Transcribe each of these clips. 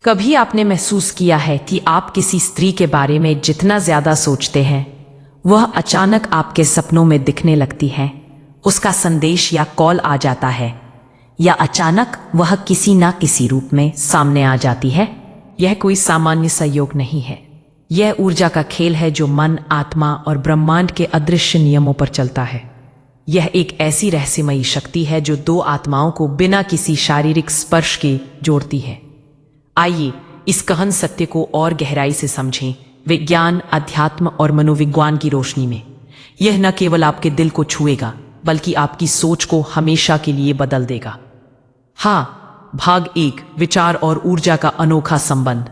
कभी आपने महसूस किया है कि आप किसी स्त्री के बारे में जितना ज्यादा सोचते हैं वह अचानक आपके सपनों में दिखने लगती है, उसका संदेश या कॉल आ जाता है, या अचानक वह किसी ना किसी रूप में सामने आ जाती है। यह कोई सामान्य संयोग नहीं है, यह ऊर्जा का खेल है जो मन, आत्मा और ब्रह्मांड के अदृश्य नियमों पर चलता है। यह एक ऐसी रहस्यमयी शक्ति है जो दो आत्माओं को बिना किसी शारीरिक स्पर्श के जोड़ती है। आइए इस गहन सत्य को और गहराई से समझें, विज्ञान, अध्यात्म और मनोविज्ञान की रोशनी में। यह न केवल आपके दिल को छुएगा बल्कि आपकी सोच को हमेशा के लिए बदल देगा। हाँ, भाग 1, विचार और ऊर्जा का अनोखा संबंध।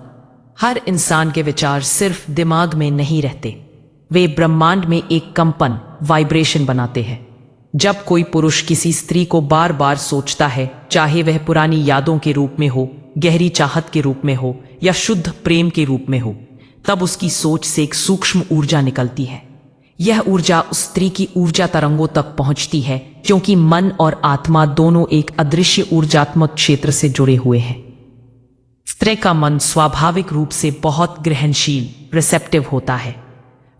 हर इंसान के विचार सिर्फ दिमाग में नहीं रहते, वे ब्रह्मांड में एक कंपन, वाइब्रेशन बनाते हैं। जब कोई पुरुष किसी स्त्री को बार बार सोचता है, चाहे वह पुरानी यादों के रूप में हो, गहरी चाहत के रूप में हो या शुद्ध प्रेम के रूप में हो, तब उसकी सोच से एक सूक्ष्म ऊर्जा निकलती है। यह ऊर्जा उस स्त्री की ऊर्जा तरंगों तक पहुंचती है, क्योंकि मन और आत्मा दोनों एक अदृश्य ऊर्जात्मक क्षेत्र से जुड़े हुए हैं। स्त्री का मन स्वाभाविक रूप से बहुत ग्रहणशील, रिसेप्टिव होता है।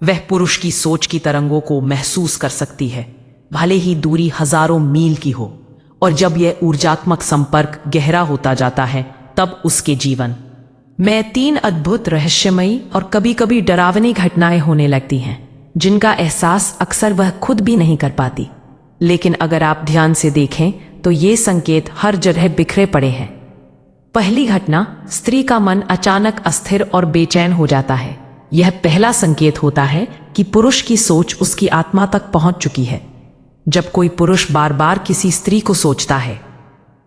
वह पुरुष की सोच की तरंगों को महसूस कर सकती है, भले ही दूरी हजारों मील की हो। और जब यह ऊर्जात्मक संपर्क गहरा होता जाता है, तब उसके जीवन में 3 अद्भुत, रहस्यमयी और कभी कभी डरावनी घटनाएं होने लगती हैं, जिनका एहसास अक्सर वह खुद भी नहीं कर पाती। लेकिन अगर आप ध्यान से देखें तो ये संकेत हर जगह बिखरे पड़े हैं। पहली घटना, स्त्री का मन अचानक अस्थिर और बेचैन हो जाता है। यह पहला संकेत होता है कि पुरुष की सोच उसकी आत्मा तक पहुंच चुकी है। जब कोई पुरुष बार बार किसी स्त्री को सोचता है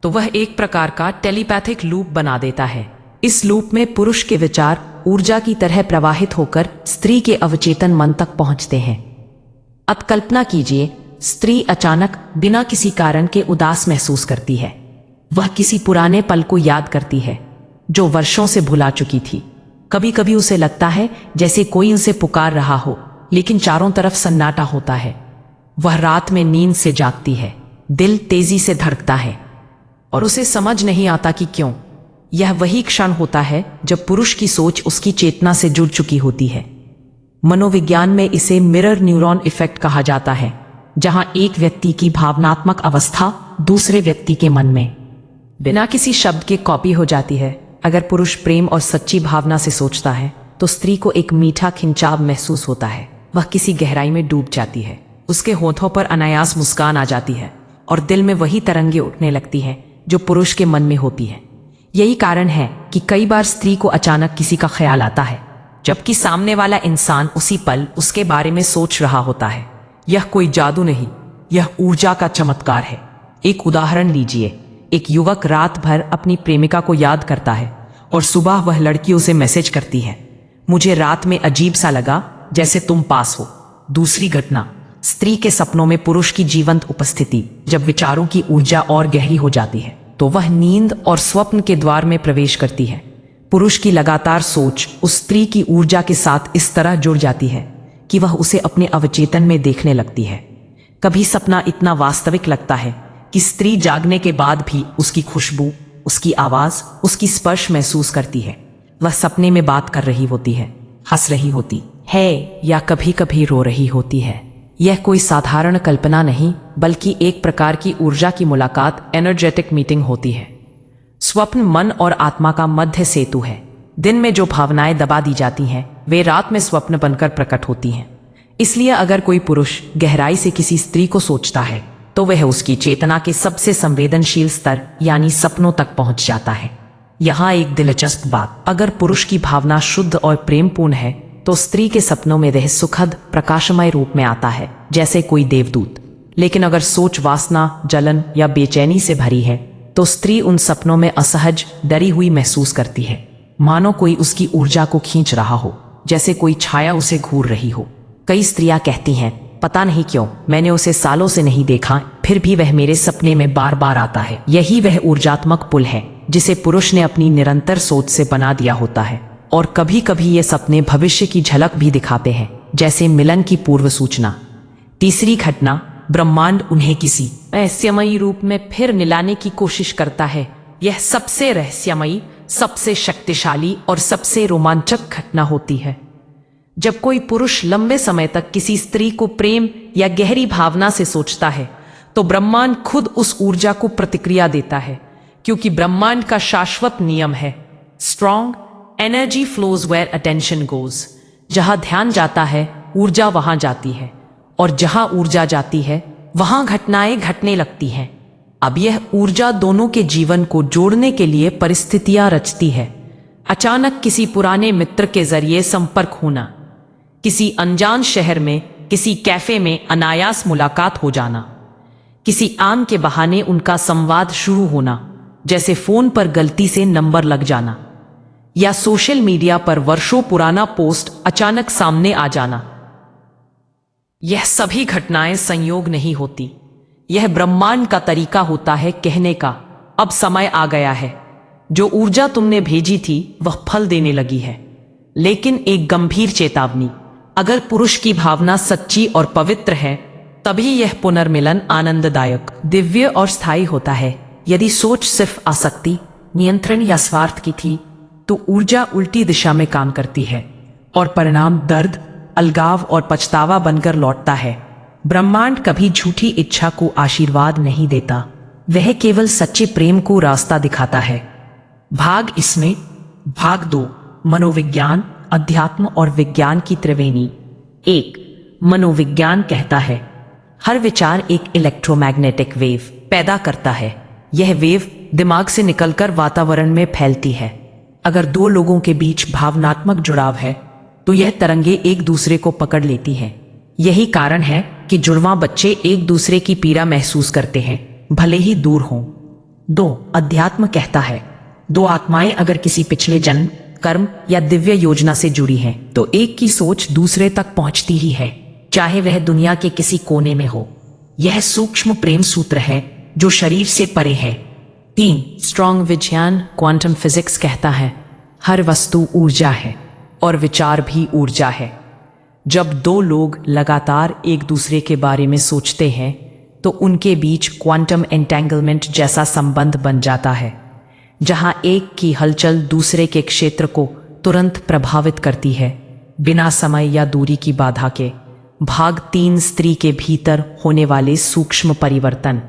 तो वह एक प्रकार का टेलीपैथिक लूप बना देता है। इस लूप में पुरुष के विचार ऊर्जा की तरह प्रवाहित होकर स्त्री के अवचेतन मन तक पहुंचते हैं। अब कल्पना कीजिए, स्त्री अचानक बिना किसी कारण के उदास महसूस करती है। वह किसी पुराने पल को याद करती है जो वर्षों से भुला चुकी थी। कभी कभी उसे लगता है जैसे कोई उसे पुकार रहा हो, लेकिन चारों तरफ सन्नाटा होता है। वह रात में नींद से जागती है, दिल तेजी से धड़कता है और उसे समझ नहीं आता कि क्यों। यह वही क्षण होता है जब पुरुष की सोच उसकी चेतना से जुड़ चुकी होती है। मनोविज्ञान में इसे मिरर न्यूरॉन इफेक्ट कहा जाता है, जहां एक व्यक्ति की भावनात्मक अवस्था दूसरे व्यक्ति के मन में बिना किसी शब्द के कॉपी हो जाती है। अगर पुरुष प्रेम और सच्ची भावना से सोचता है तो स्त्री को एक मीठा खिंचाव महसूस होता है। वह किसी गहराई में डूब जाती है, उसके होठों पर अनायास मुस्कान आ जाती है और दिल में वही तरंगे उठने लगती हैं जो पुरुष के मन में होती है। यही कारण है कि कई बार स्त्री को अचानक किसी का ख्याल आता है, जबकि सामने वाला इंसान उसी पल उसके बारे में सोच रहा होता है। यह कोई जादू नहीं, यह ऊर्जा का चमत्कार है। एक उदाहरण लीजिए, एक युवक रात भर अपनी प्रेमिका को याद करता है और सुबह वह लड़की उसे मैसेज करती है, मुझे रात में अजीब सा लगा जैसे तुम पास हो। दूसरी घटना, स्त्री के सपनों में पुरुष की जीवंत उपस्थिति। जब विचारों की ऊर्जा और गहरी हो जाती है तो वह नींद और स्वप्न के द्वार में प्रवेश करती है। पुरुष की लगातार सोच उस स्त्री की ऊर्जा के साथ इस तरह जुड़ जाती है कि वह उसे अपने अवचेतन में देखने लगती है। कभी सपना इतना वास्तविक लगता है कि स्त्री जागने के बाद भी उसकी खुशबू, उसकी आवाज, उसकी स्पर्श महसूस करती है। वह सपने में बात कर रही होती है, हंस रही होती है या कभी कभी रो रही होती है। यह कोई साधारण कल्पना नहीं, बल्कि एक प्रकार की ऊर्जा की मुलाकात, एनर्जेटिक मीटिंग होती है। स्वप्न मन और आत्मा का मध्य सेतु है। दिन में जो भावनाएं दबा दी जाती हैं, वे रात में स्वप्न बनकर प्रकट होती हैं। इसलिए अगर कोई पुरुष गहराई से किसी स्त्री को सोचता है तो वह उसकी चेतना के सबसे संवेदनशील स्तर यानी सपनों तक पहुंच जाता है। यहाँ एक दिलचस्प बात, अगर पुरुष की भावना शुद्ध और प्रेमपूर्ण है तो स्त्री के सपनों में वह सुखद, प्रकाशमय रूप में आता है, जैसे कोई देवदूत। लेकिन अगर सोच वासना, जलन या बेचैनी से भरी है तो स्त्री उन सपनों में असहज, डरी हुई महसूस करती है, मानो कोई उसकी ऊर्जा को खींच रहा हो, जैसे कोई छाया उसे घूर रही हो। कई स्त्रियां कहती हैं, पता नहीं क्यों मैंने उसे सालों से नहीं देखा, फिर भी वह मेरे सपने में बार बार आता है। यही वह ऊर्जात्मक पुल है जिसे पुरुष ने अपनी निरंतर सोच से बना दिया होता है। और कभी कभी ये सपने भविष्य की झलक भी दिखाते हैं, जैसे मिलन की पूर्व सूचना। तीसरी घटना, ब्रह्मांड उन्हें किसी रहस्यमयी रूप में फिर मिलाने की कोशिश करता है। यह सबसे रहस्यमयी, सबसे शक्तिशाली और सबसे रोमांचक घटना होती है। जब कोई पुरुष लंबे समय तक किसी स्त्री को प्रेम या गहरी भावना से सोचता है तो ब्रह्मांड खुद उस ऊर्जा को प्रतिक्रिया देता है, क्योंकि ब्रह्मांड का शाश्वत नियम है, strong energy flows where attention goes. जहां ध्यान जाता है ऊर्जा वहां जाती है, और जहां ऊर्जा जाती है वहां घटनाएं घटने लगती हैं। अब यह ऊर्जा दोनों के जीवन को जोड़ने के लिए परिस्थितियां रचती है। अचानक किसी पुराने मित्र के जरिए संपर्क होना, किसी अनजान शहर में किसी कैफे में अनायास मुलाकात हो जाना, किसी आम के बहाने उनका संवाद शुरू होना, जैसे फोन पर गलती से नंबर लग जाना, या सोशल मीडिया पर वर्षों पुराना पोस्ट अचानक सामने आ जाना। यह सभी घटनाएं संयोग नहीं होती, यह ब्रह्मांड का तरीका होता है कहने का, अब समय आ गया है, जो ऊर्जा तुमने भेजी थी वह फल देने लगी है। लेकिन एक गंभीर चेतावनी, अगर पुरुष की भावना सच्ची और पवित्र है तभी यह पुनर्मिलन आनंददायक, दिव्य और स्थायी होता है। यदि सोच सिर्फ आसक्ति, नियंत्रण या स्वार्थ की थी तो ऊर्जा उल्टी दिशा में काम करती है और परिणाम दर्द, अलगाव और पछतावा बनकर लौटता है। ब्रह्मांड कभी झूठी इच्छा को आशीर्वाद नहीं देता, वह केवल सच्चे प्रेम को रास्ता दिखाता है। भाग इसमें भाग 2, मनोविज्ञान, अध्यात्म और विज्ञान की त्रिवेणी। 1. मनोविज्ञान कहता है हर विचार एक इलेक्ट्रोमैग्नेटिक वेव पैदा करता है। यह वेव दिमाग से निकलकर वातावरण में फैलती है। अगर दो लोगों के बीच भावनात्मक जुड़ाव है तो यह तरंगे एक दूसरे को पकड़ लेती हैं। यही कारण है कि जुड़वां बच्चे एक दूसरे की पीड़ा महसूस करते हैं, भले ही दूर हों। 2. अध्यात्म कहता है दो आत्माएं अगर किसी पिछले जन्म, कर्म या दिव्य योजना से जुड़ी हैं तो एक की सोच दूसरे तक पहुंचती ही है, चाहे वह दुनिया के किसी कोने में हो। यह सूक्ष्म प्रेम सूत्र है जो शरीर से परे है। 3. स्ट्रॉन्ग विज्ञान, क्वांटम फिजिक्स कहता है हर वस्तु ऊर्जा है और विचार भी ऊर्जा है। जब दो लोग लगातार एक दूसरे के बारे में सोचते हैं तो उनके बीच क्वांटम एंटेंगलमेंट जैसा संबंध बन जाता है, जहां एक की हलचल दूसरे के क्षेत्र को तुरंत प्रभावित करती है, बिना समय या दूरी की बाधा के। भाग 3, स्त्री के भीतर होने वाले सूक्ष्म परिवर्तन।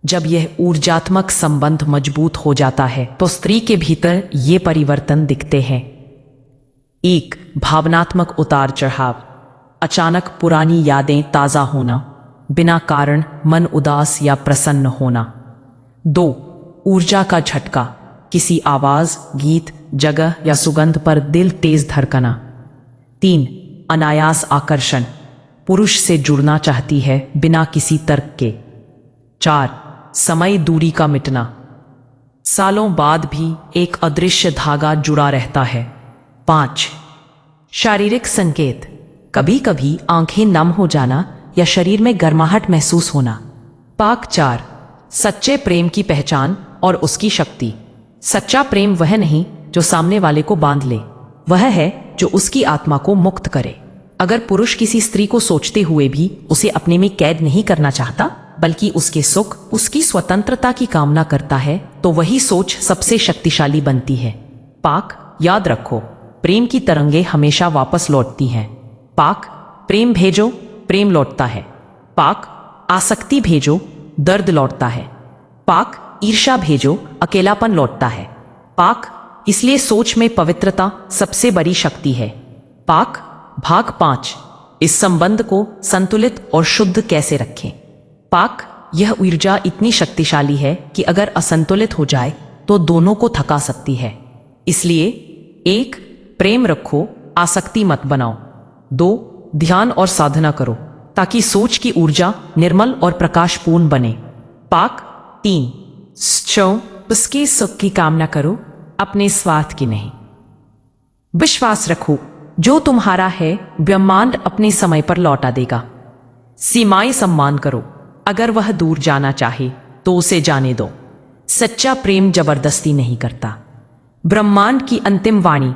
जब यह ऊर्जात्मक संबंध मजबूत हो जाता है तो स्त्री के भीतर ये परिवर्तन दिखते हैं। 1. भावनात्मक उतार चढ़ाव, अचानक पुरानी यादें ताज़ा होना, बिना कारण मन उदास या प्रसन्न होना। 2. ऊर्जा का झटका, किसी आवाज, गीत, जगह या सुगंध पर दिल तेज धड़कना। 3. अनायास आकर्षण, पुरुष से जुड़ना चाहती है बिना किसी तर्क के। 4. समय दूरी का मिटना, सालों बाद भी एक अदृश्य धागा जुड़ा रहता है। 5. शारीरिक संकेत, कभी कभी आंखें नम हो जाना या शरीर में गर्माहट महसूस होना। भाग 4, सच्चे प्रेम की पहचान और उसकी शक्ति। सच्चा प्रेम वह नहीं जो सामने वाले को बांध ले, वह है जो उसकी आत्मा को मुक्त करे। अगर पुरुष किसी स्त्री को सोचते हुए भी उसे अपने में कैद नहीं करना चाहता बल्कि उसके सुख, उसकी स्वतंत्रता की कामना करता है तो वही सोच सबसे शक्तिशाली बनती है। पाक, याद रखो, प्रेम की तरंगे हमेशा वापस लौटती हैं। पाक, प्रेम भेजो, प्रेम लौटता है। पाक, आसक्ति भेजो, दर्द लौटता है। पाक, ईर्ष्या भेजो, अकेलापन लौटता है। पाक, इसलिए सोच में पवित्रता सबसे बड़ी शक्ति है। पाक। भाग 5, इस संबंध को संतुलित और शुद्ध कैसे रखें। पाक, यह ऊर्जा इतनी शक्तिशाली है कि अगर असंतुलित हो जाए तो दोनों को थका सकती है। इसलिए 1. प्रेम रखो, आसक्ति मत बनाओ। 2. ध्यान और साधना करो ताकि सोच की ऊर्जा निर्मल और प्रकाशपूर्ण बने। पाक। 3. उसके सुख की कामना करो, अपने स्वार्थ की नहीं। विश्वास रखो, जो तुम्हारा है ब्रह्मांड अपने समय पर लौटा देगा। सीमाएं सम्मान करो, अगर वह दूर जाना चाहे तो उसे जाने दो। सच्चा प्रेम जबरदस्ती नहीं करता। ब्रह्मांड की अंतिम वाणी,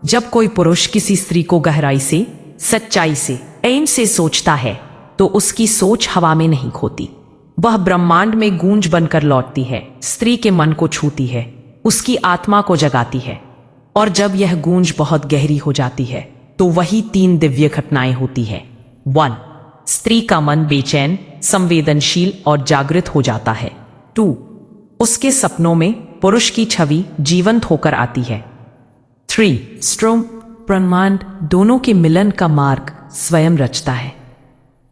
जब कोई पुरुष किसी स्त्री को गहराई से, सच्चाई से, प्रेम से सोचता है तो उसकी सोच हवा में नहीं खोती, वह ब्रह्मांड में गूंज बनकर लौटती है, स्त्री के मन को छूती है, उसकी आत्मा को जगाती है। और जब यह गूंज बहुत गहरी हो जाती है तो वही 3 दिव्य घटनाएं होती है। 1. स्त्री का मन बेचैन, संवेदनशील और जागृत हो जाता है। 2. उसके सपनों में पुरुष की छवि जीवंत होकर आती है। 3. स्ट्रोम ब्रह्मांड दोनों के मिलन का मार्ग स्वयं रचता है।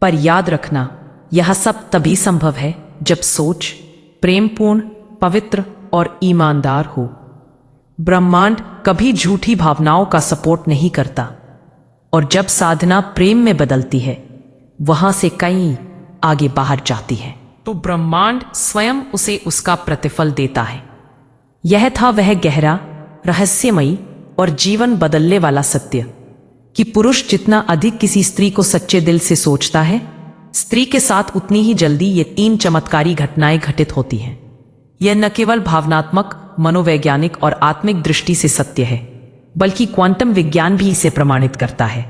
पर याद रखना, यह सब तभी संभव है जब सोच प्रेमपूर्ण, पवित्र और ईमानदार हो। ब्रह्मांड कभी झूठी भावनाओं का सपोर्ट नहीं करता, और जब साधना प्रेम में बदलती है वहां से कहीं आगे बाहर जाती है तो ब्रह्मांड स्वयं उसे उसका प्रतिफल देता है। यह था वह गहरा, रहस्यमयी और जीवन बदलने वाला सत्य कि पुरुष जितना अधिक किसी स्त्री को सच्चे दिल से सोचता है, स्त्री के साथ उतनी ही जल्दी ये 3 चमत्कारी घटनाएं घटित होती हैं। यह न केवल भावनात्मक, मनोवैज्ञानिक और आत्मिक दृष्टि से सत्य है, बल्कि क्वांटम विज्ञान भी इसे प्रमाणित करता है।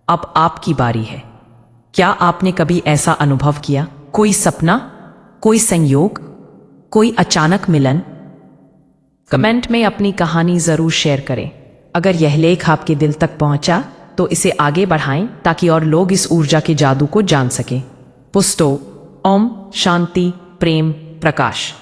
अब आपकी बारी है। क्या आपने कभी ऐसा अनुभव किया? कोई सपना, कोई संयोग, कोई अचानक मिलन? कमेंट में अपनी कहानी जरूर शेयर करें। अगर यह लेख आपके दिल तक पहुंचा तो इसे आगे बढ़ाएं ताकि और लोग इस ऊर्जा के जादू को जान सकें। पुष्टो ओम शांति प्रेम प्रकाश।